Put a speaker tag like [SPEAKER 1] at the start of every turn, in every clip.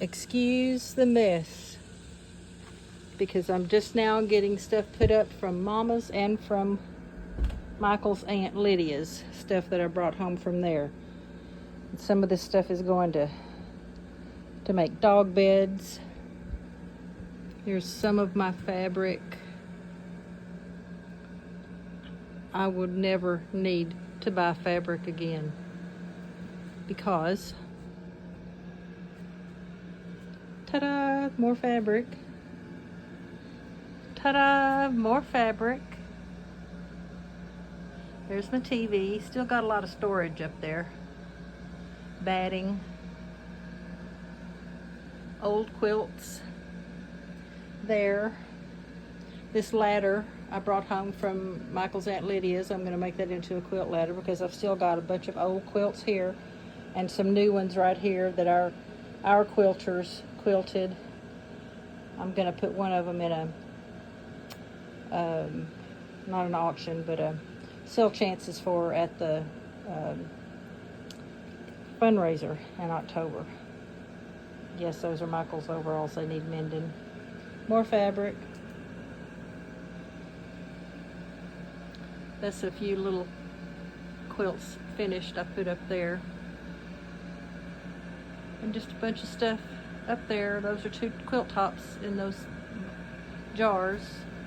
[SPEAKER 1] Excuse the mess, because I'm just now getting stuff put up from Mama's and from Michael's Aunt Lydia's, stuff that I brought home from there. And some of this stuff is going to make dog beds. Here's some of my fabric. I would never need to buy fabric again, because ta-da, more fabric. Ta-da, more fabric. There's my TV. Still got a lot of storage up there. Batting. Old quilts. There. This ladder I brought home from Michael's Aunt Lydia's. I'm going to make that into a quilt ladder because I've still got a bunch of old quilts here and some new ones right here that our quilters quilted. I'm going to put one of them in a not an auction, but a sell chances for at the fundraiser in October. Yes, those are Michael's overalls. They need mending. More fabric. That's a few little quilts finished I put up there. And just a bunch of stuff up there. Those are 2 quilt tops in those jars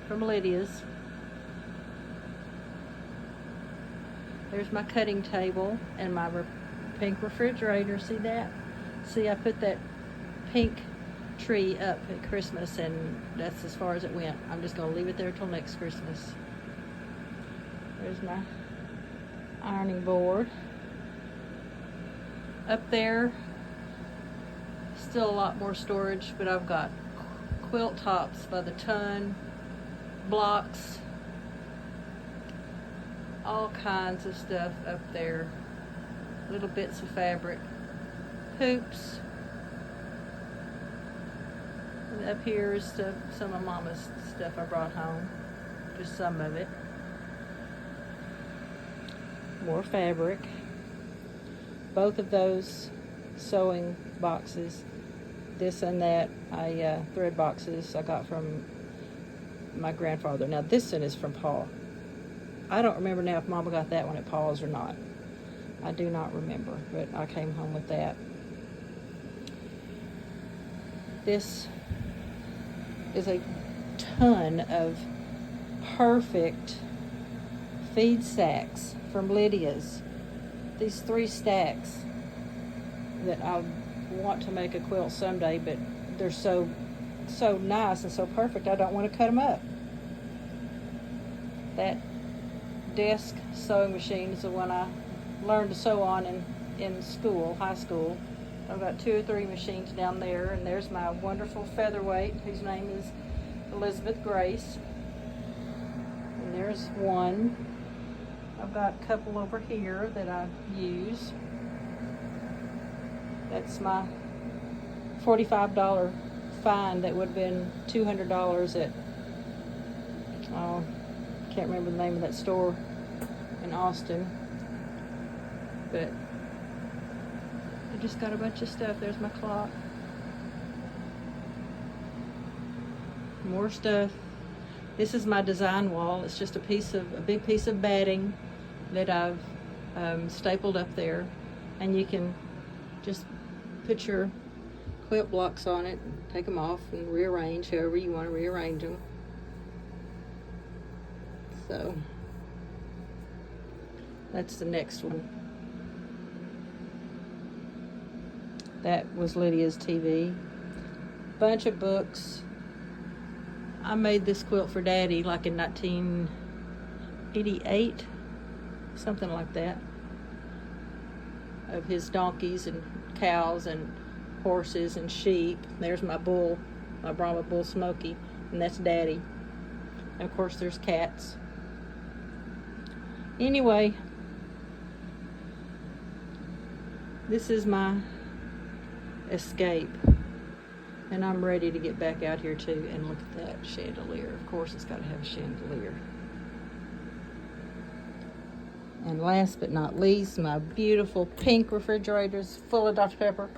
[SPEAKER 1] from Lydia's. There's my cutting table and my pink refrigerator. See that? See, I put that pink tree up at Christmas, and that's as far as it went. I'm just going to leave it there till next Christmas. There's my ironing board. Up there, still a lot more storage, but I've got quilt tops by the ton, blocks, all kinds of stuff up there. Little bits of fabric, hoops. And up here is some of Mama's stuff I brought home, just some of it. More fabric. Both of those sewing boxes, this and that, thread boxes I got from my grandfather. Now this one is from Paul. I don't remember now if Mama got that one at Paul's or not. I do not remember, but I came home with that. This is a ton of perfect feed sacks from Lydia's. These 3 stacks that I want to make a quilt someday, but they're so nice and so perfect I don't want to cut them up. That desk sewing machine is the one I learned to sew on in school, high school. I've got 2 or 3 machines down there, and there's my wonderful featherweight, whose name is Elizabeth Grace. And there's one. I've got a couple over here that I use. That's my $45 fine that would have been $200 at, can't remember the name of that store in Austin. But I just got a bunch of stuff. There's my clock. More stuff. This is my design wall. It's just a big piece of batting that I've stapled up there, and you can just put your quilt blocks on it, and take them off, and rearrange however you want to rearrange them. So that's the next one. That was Lydia's TV. Bunch of books. I made this quilt for Daddy like in 1988, something like that, of his donkeys and cows and horses and sheep. There's my bull, my Brahma bull Smokey, and that's Daddy. And of course there's cats. Anyway, this is my escape. And I'm ready to get back out here too and look at that chandelier. Of course it's got to have a chandelier. And last but not least, my beautiful pink refrigerator is full of Dr. Pepper.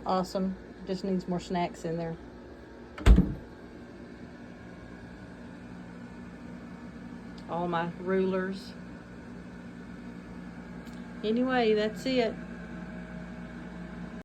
[SPEAKER 1] Awesome. Just needs more snacks in there. All my rulers. Anyway, that's it.